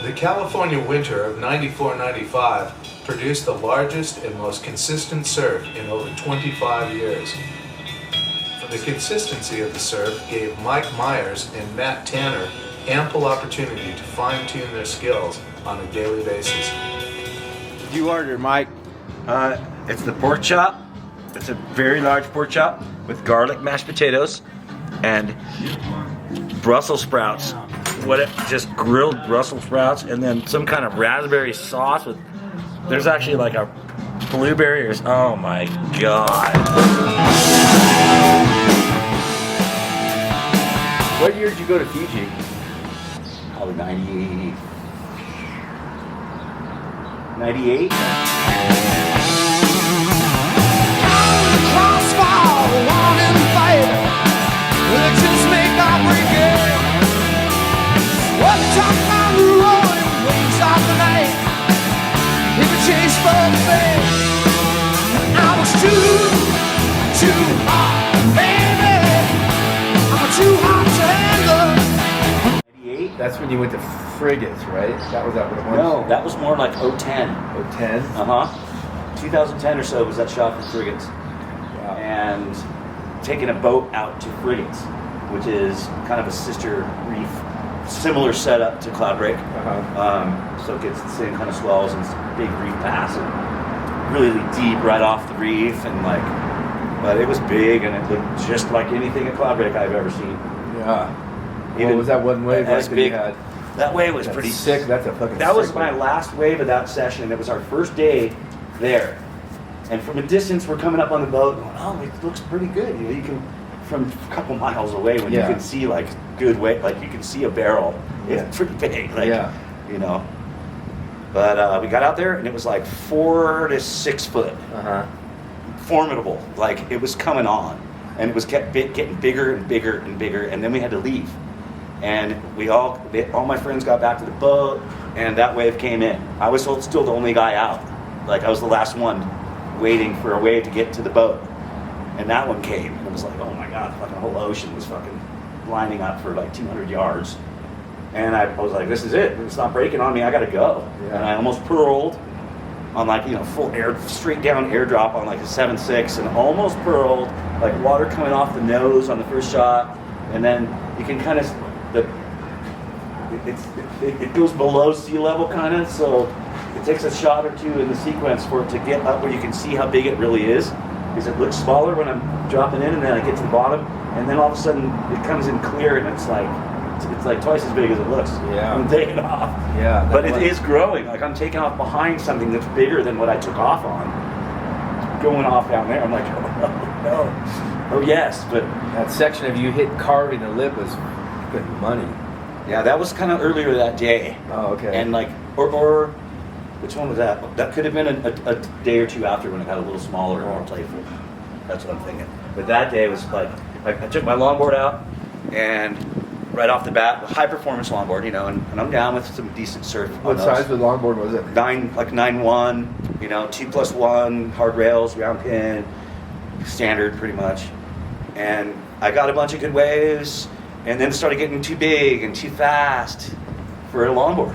The California winter of 94-95 produced the largest and most consistent surf in over 25 years. The consistency of the surf gave Mike Myers and Matt Tanner ample opportunity to fine-tune their skills on a daily basis. Did you order, Mike? It's the pork chop. It's a very large pork chop with garlic mashed potatoes and Brussels sprouts. Just grilled Brussels sprouts, and then some kind of raspberry sauce with. There's actually like a blueberry. Oh my god! What year did you go to Fiji? Probably 98. That's when you went to frigates, right? That what it was? No, that was more like 010. 010? 2010 or so was that shot for frigates. Wow. And taking a boat out to frigates, which is kind of a sister reef, similar setup to Cloudbreak. So it gets the same kind of swells and big reef pass and really deep right off the reef but it was big and it looked just like anything at Cloudbreak I've ever seen. Yeah. What was that one wave like that you had? That wave was That's pretty sick. That's a fucking. That was sick my wave. last wave of that session, and it was our first day there. And from a distance, we're coming up on the boat, going, "Oh, it looks pretty good." You can, from a couple miles away, when you can see like good weight, like you can see a barrel. It's pretty big, you know. But we got out there, and it was like 4 to 6 foot. Formidable, like it was coming on, and it was getting bigger and bigger and bigger, and then we had to leave. And all my friends got back to the boat, and that wave came in. I was still the only guy out. Like I was the last one waiting for a wave to get to the boat. And that one came, and it was like, oh my god, the fucking whole ocean was fucking lining up for like 200 yards. And I was like, this is it. It's not breaking on me, I gotta go. Yeah. And I almost pearled on like, full air, straight down airdrop on like a 7.6, and almost pearled, like water coming off the nose on the first shot. And then you can kind of, it goes below sea level kind of, so it takes a shot or two in the sequence for it to get up where you can see how big it really is, because it looks smaller when I'm dropping in, and then I get to the bottom, and then all of a sudden it comes in clear, and it's like twice as big as it looks. Yeah. I'm taking off. Yeah. But it is growing. Like I'm taking off behind something that's bigger than what I took off on. Going off down there, I'm like, oh no. Oh yes, but that section of you hit carving the lip was good money. Yeah, that was kind of earlier that day. Oh, okay. And like, or which one was that? That could have been a day or two after when it got a little smaller and more playful. That's what I'm thinking. But that day was like I took my longboard out, and right off the bat, high performance longboard, and I'm down with some decent surf. What size of the longboard was it? 9.1, 2+1, hard rails, round pin, standard pretty much. And I got a bunch of good waves, and then it started getting too big and too fast for a longboard,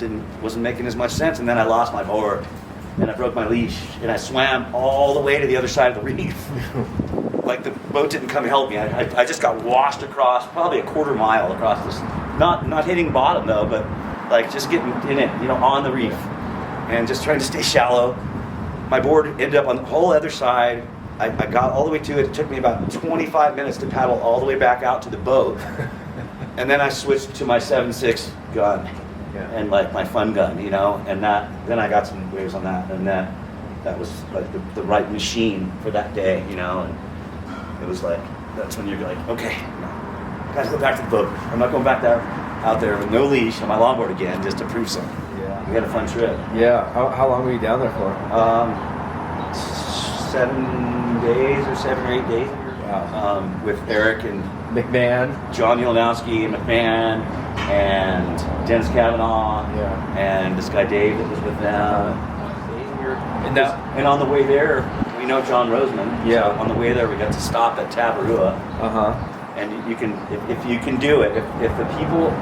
and wasn't making as much sense. And then I lost my board, and I broke my leash, and I swam all the way to the other side of the reef. Like the boat didn't come help me. I just got washed across, probably a quarter mile across this, not hitting bottom though, but like just getting in it, on the reef, and just trying to stay shallow. My board ended up on the whole other side. I got all the way to it. It took me about 25 minutes to paddle all the way back out to the boat. And then I switched to my 7.6 gun and like my fun gun, and then I got some waves on that, and that was like the right machine for that day, and it was like, that's when you're like, okay, gotta go back to the boat. I'm not going back out there with no leash on my longboard again just to prove something. Yeah. We had a fun trip. Yeah. How long were you down there for? 7 days or 7 or 8 days. Wow. With Eric and McMahon, John Ulanowski, McMahon, and Dennis Kavanaugh, and this guy Dave that was with them. And on the way there, we know John Roseman. Yeah. So on the way there, we got to stop at Tabarua. and you can, if you can do it, if the people,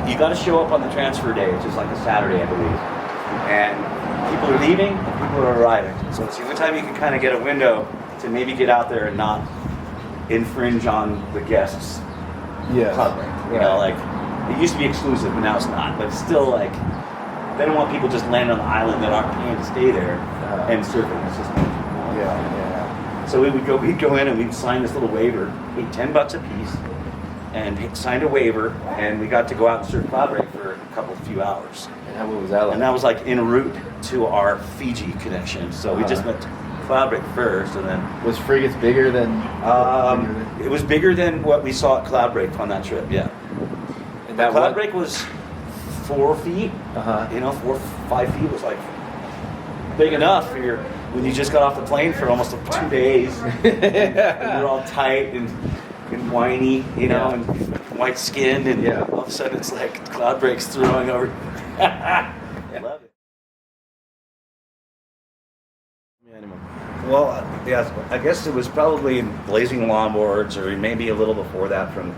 you got to show up on the transfer day, which is like a Saturday, I believe, and people are leaving and people are arriving. So it's the only time you can kind of get a window to maybe get out there and not infringe on the guests' club break. You know, like it used to be exclusive, but now it's not. But it's still like they don't want people just landing on the island that aren't paying to stay there and surfing. It's just So we'd go in and we'd sign this little waiver, paid $10 a piece, and signed a waiver, and we got to go out and surf cloud break for a few hours. And what was that like? And that was like en route to our Fiji connection. So we just went to cloud break first, and then Was Frigates bigger than? it was bigger than what we saw at cloud break on that trip. Yeah, And that cloud break was 4 feet. You know, 4 or 5 feet was like big enough for your. When you just got off the plane for almost 2 days, and you're all tight and whiny, you know, and white skinned, and all of a sudden it's like cloud breaks throwing over. I love it. Well, yeah, I guess it was probably Blazing Longboards, or maybe a little before that from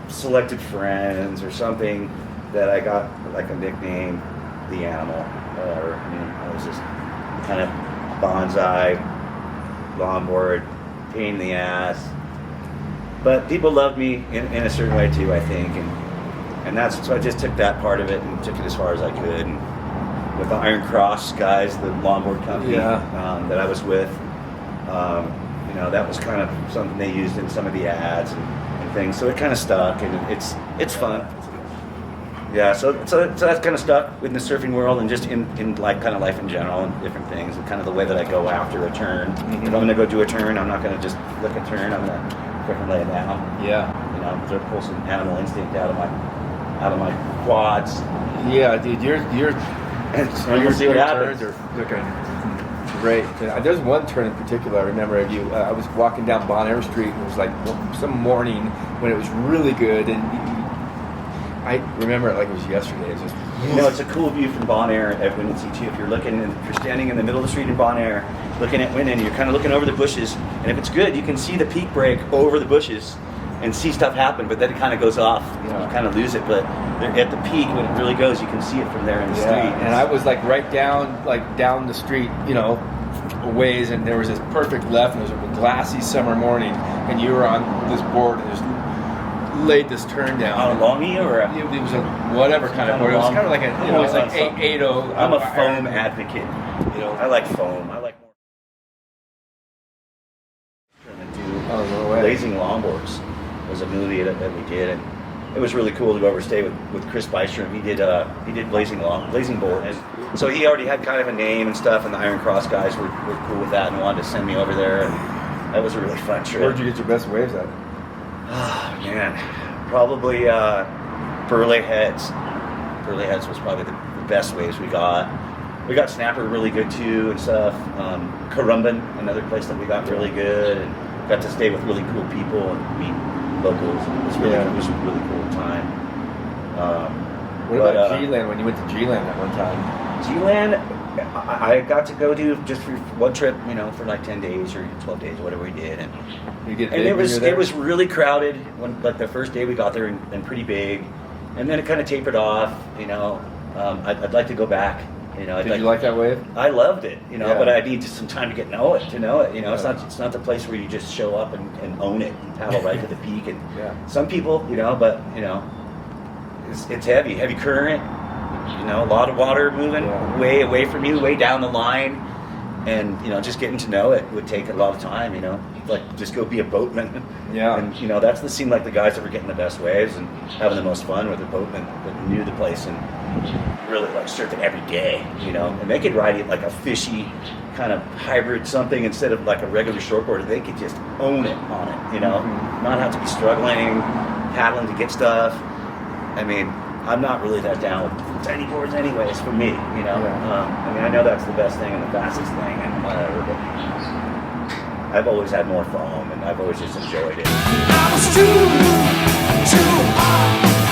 selected friends or something, that I got like a nickname, The Animal, or I was just kind of bonsai, longboard, pain in the ass. But people loved me in a certain way too, I think, and that's so I just took that part of it and took it as far as I could. And with the Iron Cross guys, the longboard company that I was with, you know, that was kind of something they used in some of the ads and things. So it kind of stuck, and it's fun. Yeah, so that's kind of stuck in the surfing world and just in like kind of life in general and different things, and kind of the way that I go after a turn. If I'm going to go do a turn, I'm not going to just look a turn. I'm going to freaking lay it down. Yeah. You know, pull some animal instinct out of my quads. Yeah, dude, your we'll see what happens. turns are looking great. There's one turn in particular I remember of you. I was walking down Bon Air Street, and it was like some morning when it was really good, and I remember it like it was yesterday. It was just, you know, it's a cool view from Bon Air at Windansea too. If you're looking, if you're standing in the middle of the street in Bon Air, looking at Windan, you're kind of looking over the bushes, and if it's good, you can see the peak break over the bushes and see stuff happen. But then it kind of goes off. You kind of lose it. But at the peak, when it really goes, you can see it from there in the street. And I was like right down the street, you know, a ways, and there was this perfect left, and it was a glassy summer morning, and you were on this board and just laid this turn down. On a longie or it was a whatever kind of board. It was kind of like a, you know, it was like 880. I'm a foam advocate. You know, I like foam. I like more. Blazing Longboards was a movie that we did, and it was really cool to go overstay with Chris Bystrom. He did Blazing Board, and so he already had kind of a name and stuff. And the Iron Cross guys were cool with that and wanted to send me over there, and that was a really fun trip. Where'd you get your best waves at? Oh man, probably Burley Heads. Burley Heads was probably the best waves we got. We got Snapper really good too and stuff. Currumbin, another place that we got really good, and got to stay with really cool people and meet locals. It was really, it was a really cool time. What about G-Land, when you went to G-Land at one time? G-Land, I got to go do just for one trip, you know, for like 10 days or 12 days, whatever we did. And it was really crowded. When like the first day we got there and pretty big. And then it kind of tapered off, you know. I'd like to go back. You know, Did you like that wave? I loved it, you know, but I need some time to get to know it. You know, it's not the place where you just show up and own it and paddle right to the peak. And some people, you know, but you know, it's heavy current. You know, a lot of water moving way away from you, way down the line, and you know, just getting to know it would take a lot of time. You know, like just go be a boatman. Yeah. And you know, that seemed like the guys that were getting the best waves and having the most fun with the boatmen that knew the place and really like surfing every day. You know, and they could ride it like a fishy kind of hybrid something instead of like a regular shortboard. They could just own it on it. You know, not have to be struggling, paddling to get stuff. I mean, I'm not really that down with tiny boards anyways for me, you know. I mean, I know that's the best thing and the fastest thing and whatever, but I've always had more foam and I've always just enjoyed it. I was too hard.